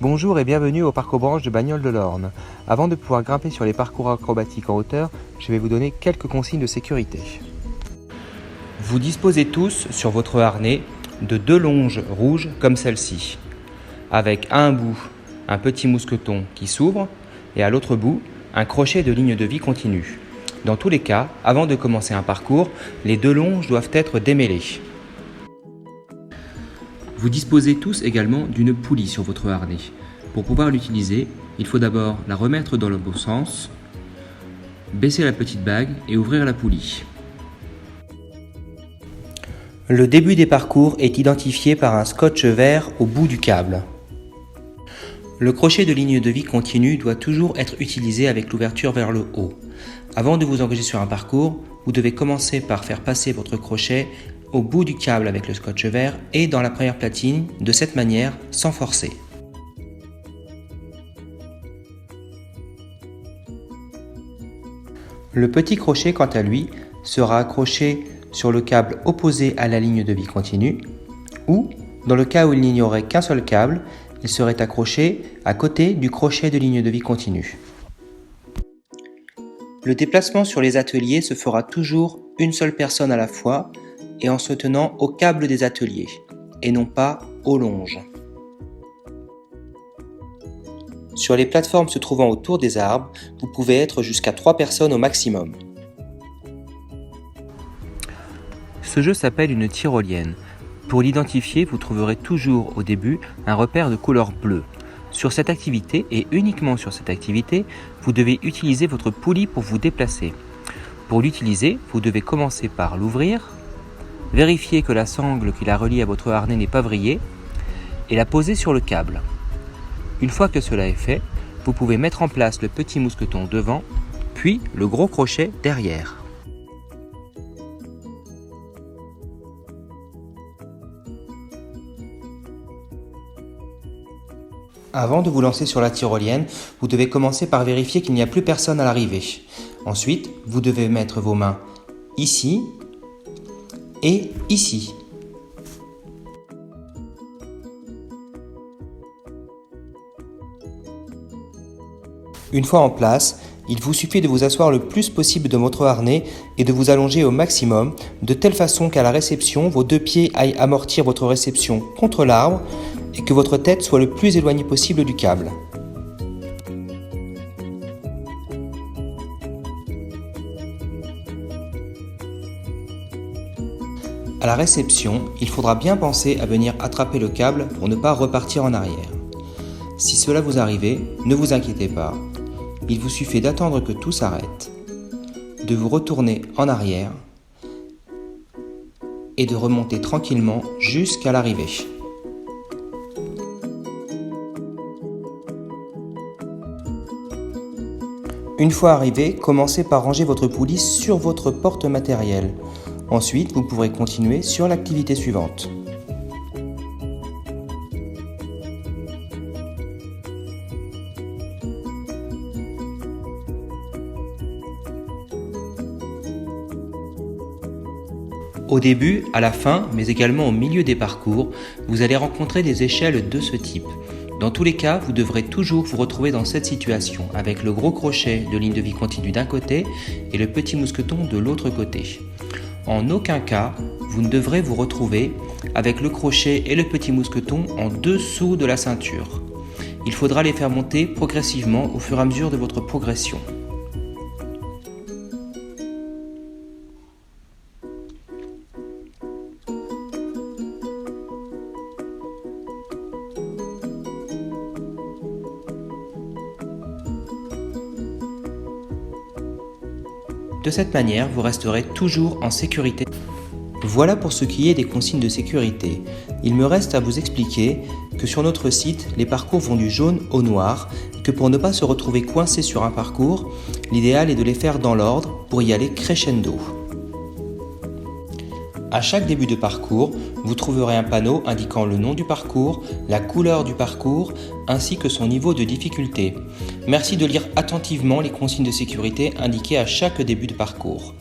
Bonjour et bienvenue au parc aux branches de Bagnoles de l'Orne. Avant de pouvoir grimper sur les parcours acrobatiques en hauteur, je vais vous donner quelques consignes de sécurité. Vous disposez tous sur votre harnais de 2 longes rouges comme celle-ci, avec à un bout un petit mousqueton qui s'ouvre et à l'autre bout un crochet de ligne de vie continue. Dans tous les cas, avant de commencer un parcours, les 2 longes doivent être démêlées. Vous disposez tous également d'une poulie sur votre harnais. Pour pouvoir l'utiliser, il faut d'abord la remettre dans le bon sens, baisser la petite bague et ouvrir la poulie. Le début des parcours est identifié par un scotch vert au bout du câble. Le crochet de ligne de vie continue doit toujours être utilisé avec l'ouverture vers le haut. Avant de vous engager sur un parcours, vous devez commencer par faire passer votre crochet au bout du câble avec le scotch vert et dans la première platine, de cette manière, sans forcer. Le petit crochet, quant à lui, sera accroché sur le câble opposé à la ligne de vie continue ou, dans le cas où il n'y aurait qu'un seul câble, il serait accroché à côté du crochet de ligne de vie continue. Le déplacement sur les ateliers se fera toujours une seule personne à la fois et en se tenant au câble des ateliers, et non pas aux longes. Sur les plateformes se trouvant autour des arbres, vous pouvez être jusqu'à 3 personnes au maximum. Ce jeu s'appelle une tyrolienne. Pour l'identifier, vous trouverez toujours au début un repère de couleur bleue. Sur cette activité, et uniquement sur cette activité, vous devez utiliser votre poulie pour vous déplacer. Pour l'utiliser, vous devez commencer par l'ouvrir, vérifier que la sangle qui la relie à votre harnais n'est pas vrillée et la poser sur le câble. Une fois que cela est fait, vous pouvez mettre en place le petit mousqueton devant, puis le gros crochet derrière. Avant de vous lancer sur la tyrolienne, vous devez commencer par vérifier qu'il n'y a plus personne à l'arrivée. Ensuite, vous devez mettre vos mains ici et ici. Une fois en place, il vous suffit de vous asseoir le plus possible de votre harnais et de vous allonger au maximum, de telle façon qu'à la réception, vos 2 pieds aillent amortir votre réception contre l'arbre et que votre tête soit le plus éloignée possible du câble. À la réception, il faudra bien penser à venir attraper le câble pour ne pas repartir en arrière. Si cela vous arrive, ne vous inquiétez pas. Il vous suffit d'attendre que tout s'arrête, de vous retourner en arrière et de remonter tranquillement jusqu'à l'arrivée. Une fois arrivé, commencez par ranger votre poulie sur votre porte-matériel. Ensuite, vous pourrez continuer sur l'activité suivante. Au début, à la fin, mais également au milieu des parcours, vous allez rencontrer des échelles de ce type. Dans tous les cas, vous devrez toujours vous retrouver dans cette situation, avec le gros crochet de ligne de vie continue d'un côté et le petit mousqueton de l'autre côté. En aucun cas, vous ne devrez vous retrouver avec le crochet et le petit mousqueton en dessous de la ceinture. Il faudra les faire monter progressivement au fur et à mesure de votre progression. De cette manière, vous resterez toujours en sécurité. Voilà pour ce qui est des consignes de sécurité. Il me reste à vous expliquer que sur notre site, les parcours vont du jaune au noir et que pour ne pas se retrouver coincé sur un parcours, l'idéal est de les faire dans l'ordre pour y aller crescendo. À chaque début de parcours, vous trouverez un panneau indiquant le nom du parcours, la couleur du parcours, ainsi que son niveau de difficulté. Merci de lire attentivement les consignes de sécurité indiquées à chaque début de parcours.